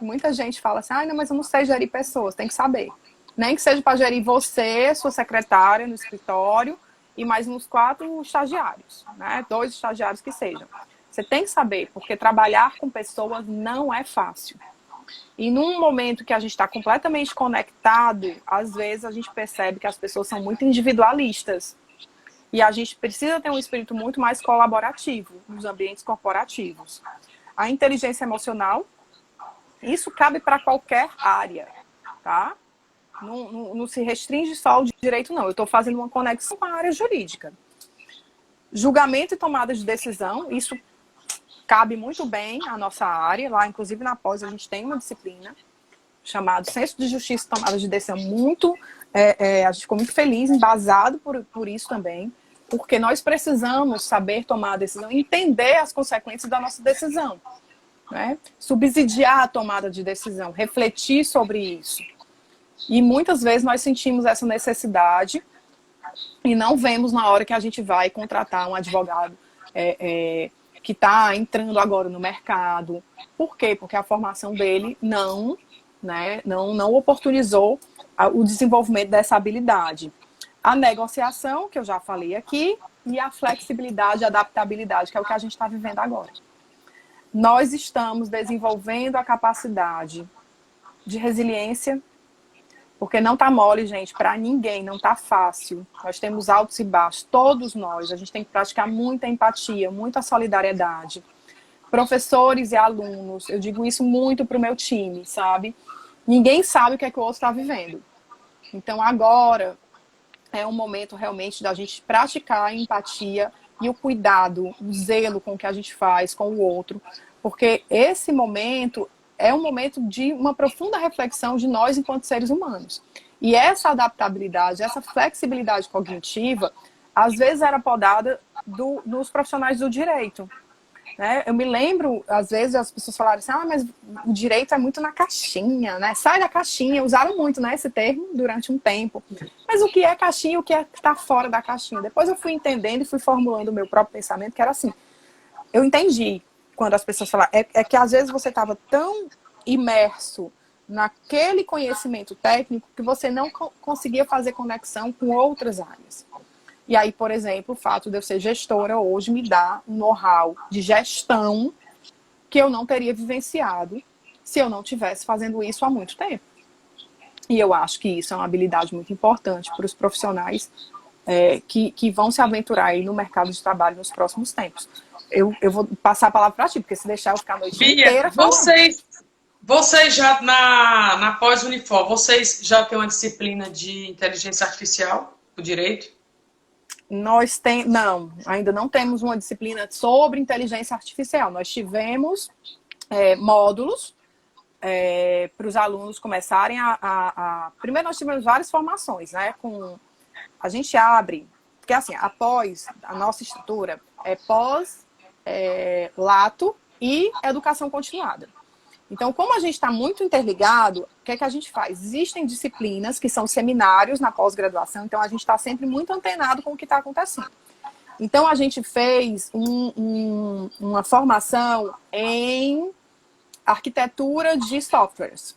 muita gente fala assim, não, mas eu não sei gerir pessoas, tem que saber. Nem que seja para gerir você, sua secretária no escritório, e mais uns 4 estagiários, né? 2 estagiários que sejam. Você tem que saber, porque trabalhar com pessoas não é fácil. E num momento que a gente está completamente conectado, às vezes a gente percebe que as pessoas são muito individualistas. E a gente precisa ter um espírito muito mais colaborativo nos ambientes corporativos. A inteligência emocional, isso cabe para qualquer área, tá? Não se restringe só ao direito, não. Eu estou fazendo uma conexão com a área jurídica. Julgamento e tomada de decisão, isso cabe muito bem à nossa área. Lá, inclusive, na pós, a gente tem uma disciplina chamada Senso de Justiça e Tomada de Decisão. A gente ficou muito feliz, embasado por isso também, porque nós precisamos saber tomar a decisão e entender as consequências da nossa decisão, né? Subsidiar a tomada de decisão, refletir sobre isso. E muitas vezes nós sentimos essa necessidade e não vemos na hora que a gente vai contratar um advogado que está entrando agora no mercado. Por quê? Porque a formação dele não oportunizou o desenvolvimento dessa habilidade. A negociação, que eu já falei aqui, e a flexibilidade, a adaptabilidade, que é o que a gente está vivendo agora. Nós estamos desenvolvendo a capacidade de resiliência, Porque não tá mole, gente, para ninguém, não tá fácil. Nós temos altos e baixos, todos nós. A gente tem que praticar muita empatia, muita solidariedade. Professores e alunos, eu digo isso muito pro meu time, sabe? Ninguém sabe o que é que o outro está vivendo. Então agora é um momento realmente da gente praticar a empatia e o cuidado, o zelo com o que a gente faz com o outro. Porque esse momento é um momento de uma profunda reflexão de nós enquanto seres humanos. E essa adaptabilidade, essa flexibilidade cognitiva, às vezes era podada nos profissionais do direito. Né? Eu me lembro, às vezes, as pessoas falaram assim, mas o direito é muito na caixinha, né? Sai da caixinha. Usaram muito, né, esse termo durante um tempo. Mas o que é caixinha e o que é que está fora da caixinha? Depois eu fui entendendo e fui formulando o meu próprio pensamento, que era assim, eu entendi quando as pessoas falaram, é que às vezes você estava tão imerso naquele conhecimento técnico que você não conseguia fazer conexão com outras áreas. E aí, por exemplo, o fato de eu ser gestora hoje me dá um know-how de gestão que eu não teria vivenciado se eu não estivesse fazendo isso há muito tempo. E eu acho que isso é uma habilidade muito importante para os profissionais que vão se aventurar aí no mercado de trabalho nos próximos tempos. Eu vou passar a palavra para ti, porque se deixar eu ficar a noite inteira falando. Vocês já, na pós-Unifor, vocês já têm uma disciplina de inteligência artificial, o direito? Não, ainda não temos uma disciplina sobre inteligência artificial. Nós tivemos módulos para os alunos começarem Primeiro nós tivemos várias formações, né? A gente abre, porque assim, após a nossa estrutura é lato e educação continuada. Então, como a gente está muito interligado, o que é que a gente faz? Existem disciplinas que são seminários na pós-graduação, então a gente está sempre muito antenado com o que está acontecendo. Então, a gente fez uma formação em arquitetura de softwares,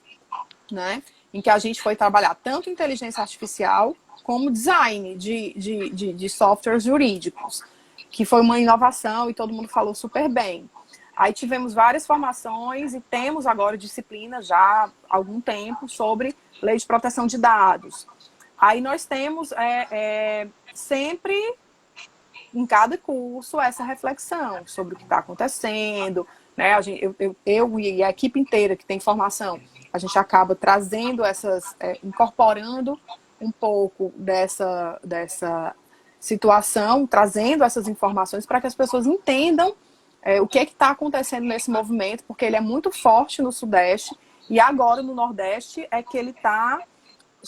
né? Em que a gente foi trabalhar tanto inteligência artificial como design de softwares jurídicos, que foi uma inovação e todo mundo falou super bem. Aí tivemos várias formações e temos agora disciplina já há algum tempo sobre lei de proteção de dados. Aí nós temos sempre em cada curso essa reflexão sobre o que está acontecendo, né? Eu e a equipe inteira que tem formação, a gente acaba trazendo incorporando um pouco dessa situação, trazendo essas informações para que as pessoas entendam o que está acontecendo nesse movimento, porque ele é muito forte no Sudeste e agora no Nordeste é que ele está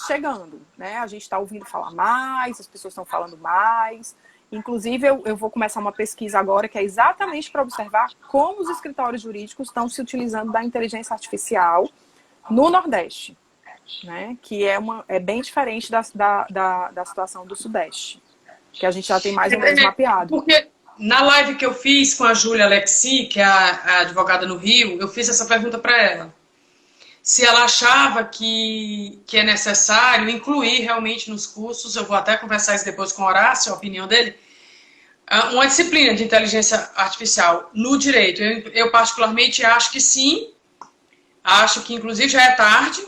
chegando, né? A gente está ouvindo falar mais, as pessoas estão falando mais. Inclusive, eu vou começar uma pesquisa agora que é exatamente para observar como os escritórios jurídicos estão se utilizando da inteligência artificial no Nordeste, né? Que é bem diferente da situação do Sudeste, que a gente já tem mais ou menos mapeado. Porque na live que eu fiz com a Júlia Alexi, que é a advogada no Rio, eu fiz essa pergunta para ela. Se ela achava que é necessário incluir realmente nos cursos, eu vou até conversar isso depois com o Horácio, a opinião dele, uma disciplina de inteligência artificial no direito. Eu particularmente acho que sim, acho que inclusive já é tarde,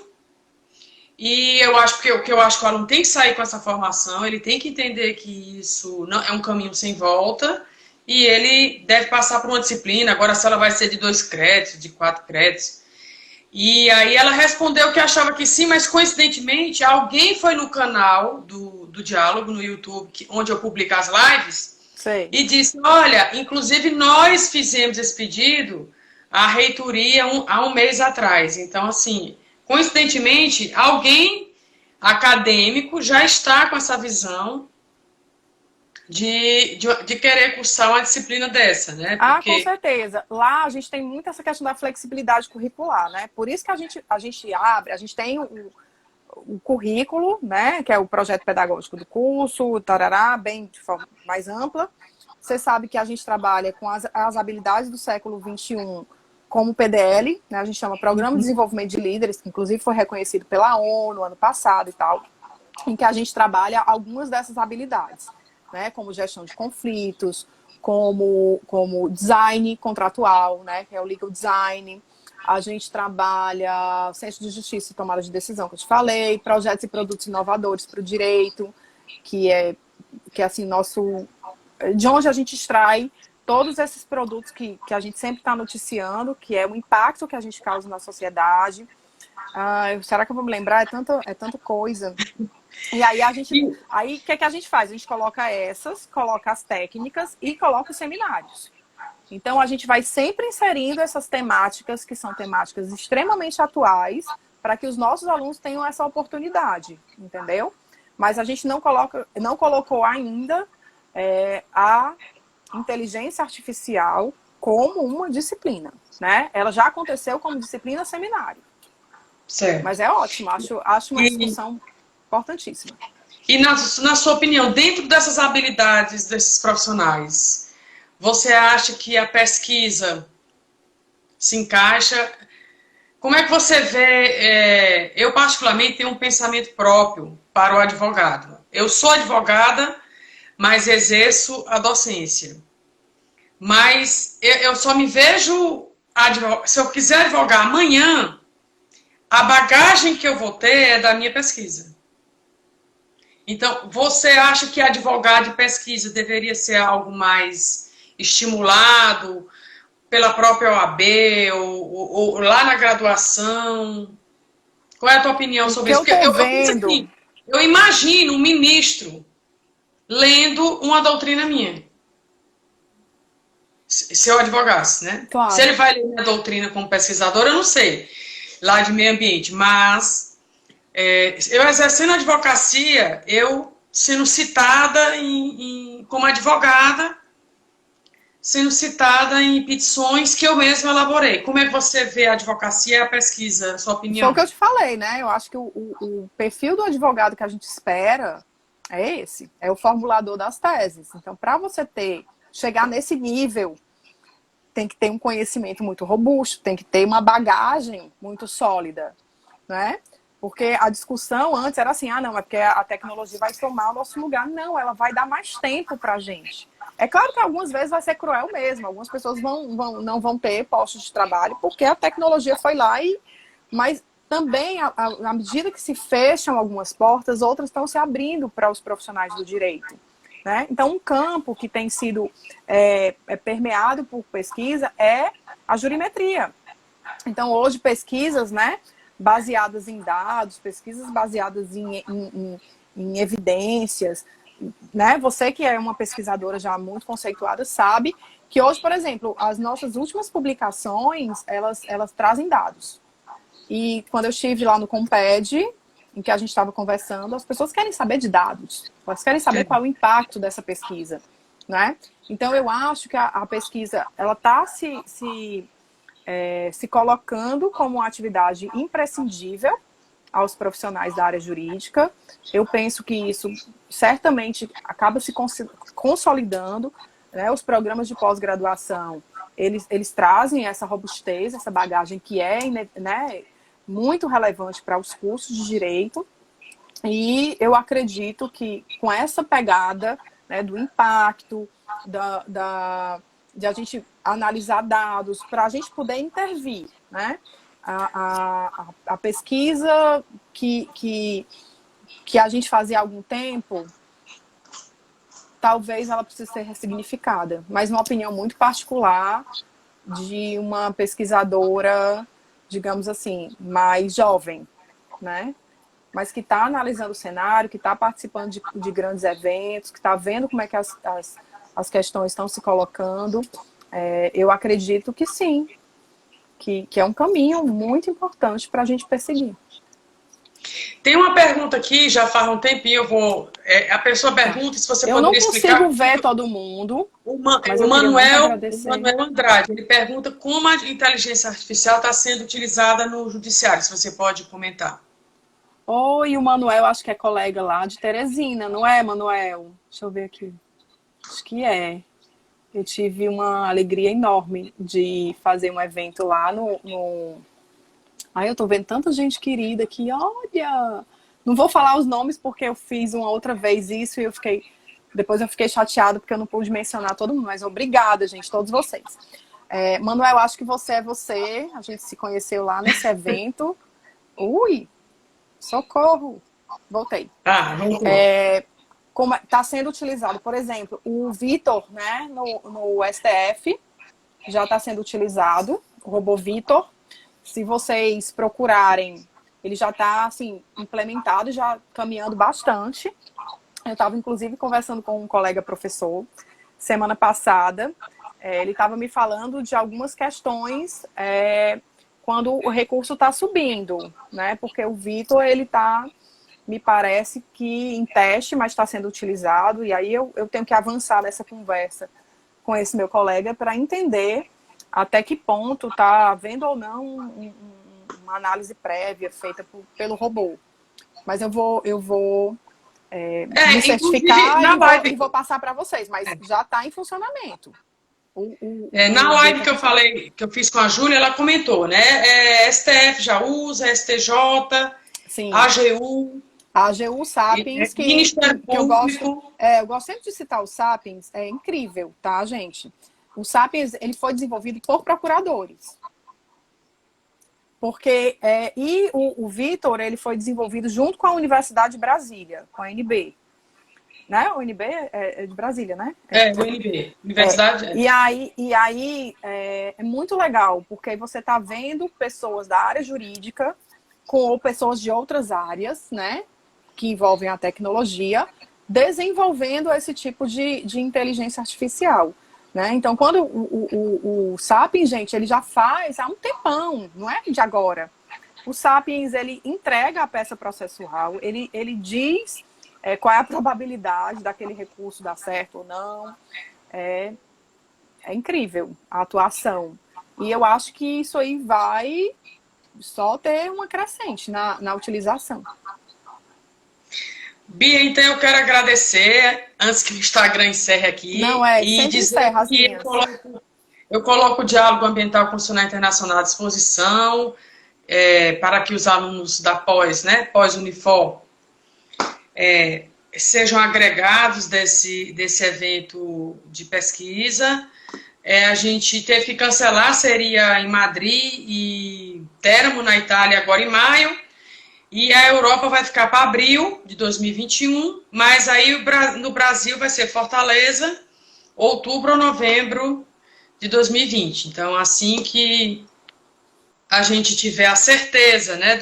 e eu acho que o acho que o aluno tem que sair com essa formação, ele tem que entender que isso não é um caminho sem volta, e ele deve passar por uma disciplina, agora se ela vai ser de 2 créditos, de 4 créditos. E aí ela respondeu que achava que sim, mas coincidentemente alguém foi no canal do Diálogo, no YouTube, onde eu publico as lives, Sei. E disse, olha, inclusive nós fizemos esse pedido à reitoria há um mês atrás. Então, assim, coincidentemente, alguém acadêmico já está com essa visão de querer cursar uma disciplina dessa, né? Porque... com certeza. Lá a gente tem muito essa questão da flexibilidade curricular, né? Por isso que a gente tem o currículo, né? Que é o projeto pedagógico do curso, tarará, bem de forma mais ampla. Você sabe que a gente trabalha com as habilidades do século XXI como PDL, né? A gente chama Programa de Desenvolvimento de Líderes, que inclusive foi reconhecido pela ONU ano passado e tal, em que a gente trabalha algumas dessas habilidades, né, como gestão de conflitos, como design contratual, né, que é o legal design. a gente trabalha Centro de Justiça e Tomada de Decisão, que eu te falei, projetos e produtos inovadores para o direito, que é assim, de onde a gente extrai todos esses produtos que a gente sempre está noticiando, que é o impacto que a gente causa na sociedade. Será que eu vou me lembrar? É tanta coisa. E aí o que a gente faz? A gente coloca as técnicas e coloca os seminários. Então a gente vai sempre inserindo essas temáticas, que são temáticas extremamente atuais, para que os nossos alunos tenham essa oportunidade, entendeu? Mas a gente não colocou ainda a inteligência artificial como uma disciplina, né? Ela já aconteceu como disciplina seminário. Certo. Mas é ótimo, acho uma discussão importantíssima. E na sua opinião, dentro dessas habilidades desses profissionais, você acha que a pesquisa se encaixa? Como é que você vê? Eu, particularmente, tenho um pensamento próprio para o advogado. Eu sou advogada, mas exerço a docência. Mas eu só me vejo advogada. Se eu quiser advogar amanhã, a bagagem que eu vou ter é da minha pesquisa. Então, você acha que advogar de pesquisa deveria ser algo mais estimulado pela própria OAB ou lá na graduação? Qual é a tua opinião sobre isso? Porque eu imagino um ministro lendo uma doutrina minha. Se eu advogasse, né? Claro. Se ele vai ler minha doutrina como pesquisador, eu não sei, lá de meio ambiente, mas eu exercendo a advocacia, eu sendo citada como advogada, sendo citada em petições que eu mesma elaborei. Como é que você vê a advocacia e a pesquisa, sua opinião? Foi o que eu te falei, né? Eu acho que o perfil do advogado que a gente espera é esse, é o formulador das teses. Então, para você chegar nesse nível, tem que ter um conhecimento muito robusto, tem que ter uma bagagem muito sólida, né? Porque a discussão antes era assim, não, é porque a tecnologia vai tomar o nosso lugar. Não, ela vai dar mais tempo para a gente. É claro que algumas vezes vai ser cruel mesmo, algumas pessoas não vão ter postos de trabalho porque a tecnologia foi lá, mas também, à medida que se fecham algumas portas, outras estão se abrindo para os profissionais do direito, né? Então, um campo que tem sido permeado por pesquisa é a jurimetria. Então, hoje, pesquisas, né, baseadas em dados, pesquisas baseadas em evidências, né? Você que é uma pesquisadora já muito conceituada sabe que hoje, por exemplo, as nossas últimas publicações, elas trazem dados. E quando eu estive lá no Comped, em que a gente estava conversando, as pessoas querem saber de dados. Elas querem saber qual é o impacto dessa pesquisa, né? Então, eu acho que a pesquisa, ela está se colocando como uma atividade imprescindível aos profissionais da área jurídica. Eu penso que isso certamente acaba se consolidando, né? Os programas de pós-graduação, eles trazem essa robustez, essa bagagem que é, né, muito relevante para os cursos de direito, e eu acredito que com essa pegada, né, do impacto, de a gente analisar dados, para a gente poder intervir, né? A pesquisa que a gente fazia há algum tempo, talvez ela precise ser ressignificada, mas uma opinião muito particular de uma pesquisadora, digamos assim, mais jovem, né? Mas que está analisando o cenário, que está participando de grandes eventos, que está vendo como é que as questões estão se colocando. Eu acredito que sim, que é um caminho muito importante para a gente perseguir. Tem uma pergunta aqui, já faz um tempinho, a pessoa pergunta se você poderia explicar... Eu não consigo ver todo mundo. O Manuel Andrade, ele pergunta como a inteligência artificial está sendo utilizada no judiciário, se você pode comentar. Oi, o Manuel, acho que é colega lá de Teresina, não é, Manuel? Deixa eu ver aqui. Acho que é. Eu tive uma alegria enorme de fazer um evento lá no... Ai, eu tô vendo tanta gente querida aqui, olha! Não vou falar os nomes porque eu fiz uma outra vez isso e depois eu fiquei chateada porque eu não pude mencionar todo mundo, mas obrigada, gente, todos vocês. Manuel, acho que você é você. A gente se conheceu lá nesse evento. Ui, socorro. Voltei. Voltou. Como está sendo utilizado, por exemplo, o Vitor, né, no STF, já está sendo utilizado, o robô Vitor. Se vocês procurarem, ele já está assim, implementado, já caminhando bastante. Eu estava, inclusive, conversando com um colega professor semana passada. Ele estava me falando de algumas questões quando o recurso está subindo, né? Porque o Vitor, ele está, me parece que em teste, mas está sendo utilizado. E aí eu tenho que avançar nessa conversa com esse meu colega para entender até que ponto está havendo ou não uma análise prévia feita pelo robô. Mas eu vou me certificar e vou passar para vocês, mas já está em funcionamento. Na live que eu falei, que eu fiz com a Júlia, ela comentou, né? STF já usa, STJ, sim. AGU. A AGU Sapiens, que eu gosto sempre de citar o Sapiens, é incrível, tá, gente? O Sapiens, ele foi desenvolvido por procuradores. Porque, o Vitor, ele foi desenvolvido junto com a Universidade de Brasília, com a UNB. Né? O UNB é de Brasília, né? O UNB, Universidade. E aí é muito legal, porque você está vendo pessoas da área jurídica com pessoas de outras áreas, né? Que envolvem a tecnologia, desenvolvendo esse tipo de inteligência artificial. Né? Então, quando o Sapiens, gente, ele já faz há um tempão, não é de agora. O Sapiens, ele entrega a peça processual, ele diz qual é a probabilidade daquele recurso dar certo ou não. É incrível a atuação. E eu acho que isso aí vai só ter uma crescente na utilização. Bia, então eu quero agradecer, antes que o Instagram encerre aqui, e dizer que eu coloco o diálogo ambiental constitucional internacional à disposição para que os alunos da pós, né, pós-Unifor, sejam agregados desse evento de pesquisa. A gente teve que cancelar, seria em Madrid e Teramo, na Itália, agora em maio. E a Europa vai ficar para abril de 2021, mas aí no Brasil vai ser Fortaleza, outubro ou novembro de 2020. Então, assim que a gente tiver a certeza, né,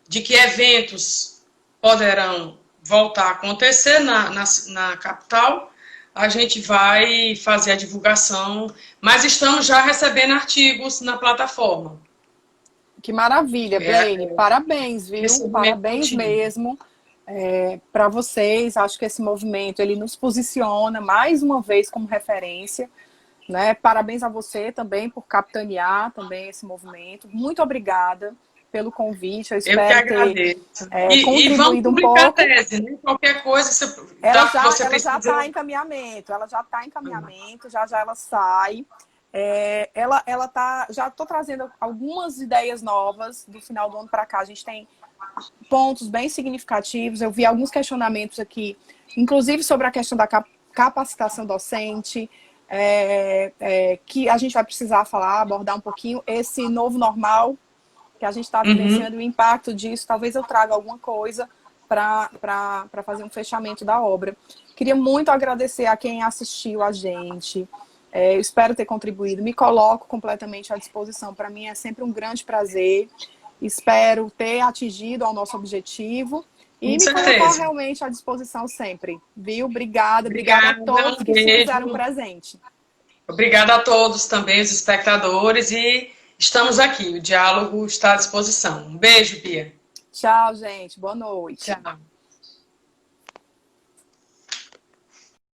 de que eventos poderão voltar a acontecer na capital, a gente vai fazer a divulgação, mas estamos já recebendo artigos na plataforma. Que maravilha, Blaine. Parabéns, viu? Parabéns mesmo para vocês. Acho que esse movimento, ele nos posiciona mais uma vez como referência. Né? Parabéns a você também por capitanear também esse movimento. Muito obrigada pelo convite. Eu espero ter contribuído um pouco. A tese, né? Qualquer coisa, ela já está em encaminhamento. Já ela sai. Já estou trazendo algumas ideias novas do final do ano para cá. A gente tem pontos bem significativos. Eu vi alguns questionamentos aqui, inclusive sobre a questão da capacitação docente, que a gente vai precisar abordar um pouquinho. Esse novo normal que a gente está vivenciando, o impacto disso. Talvez eu traga alguma coisa para fazer um fechamento da obra. Queria muito agradecer a quem assistiu a gente. Eu espero ter contribuído. Me coloco completamente à disposição. Para mim é sempre um grande prazer. Espero ter atingido ao nosso objetivo. E me colocar realmente à disposição sempre. Viu? Obrigada a todos que se fizeram presente. Obrigada a todos também, os espectadores. E estamos aqui. O diálogo está à disposição. Um beijo, Bia. Tchau, gente. Boa noite. Tchau.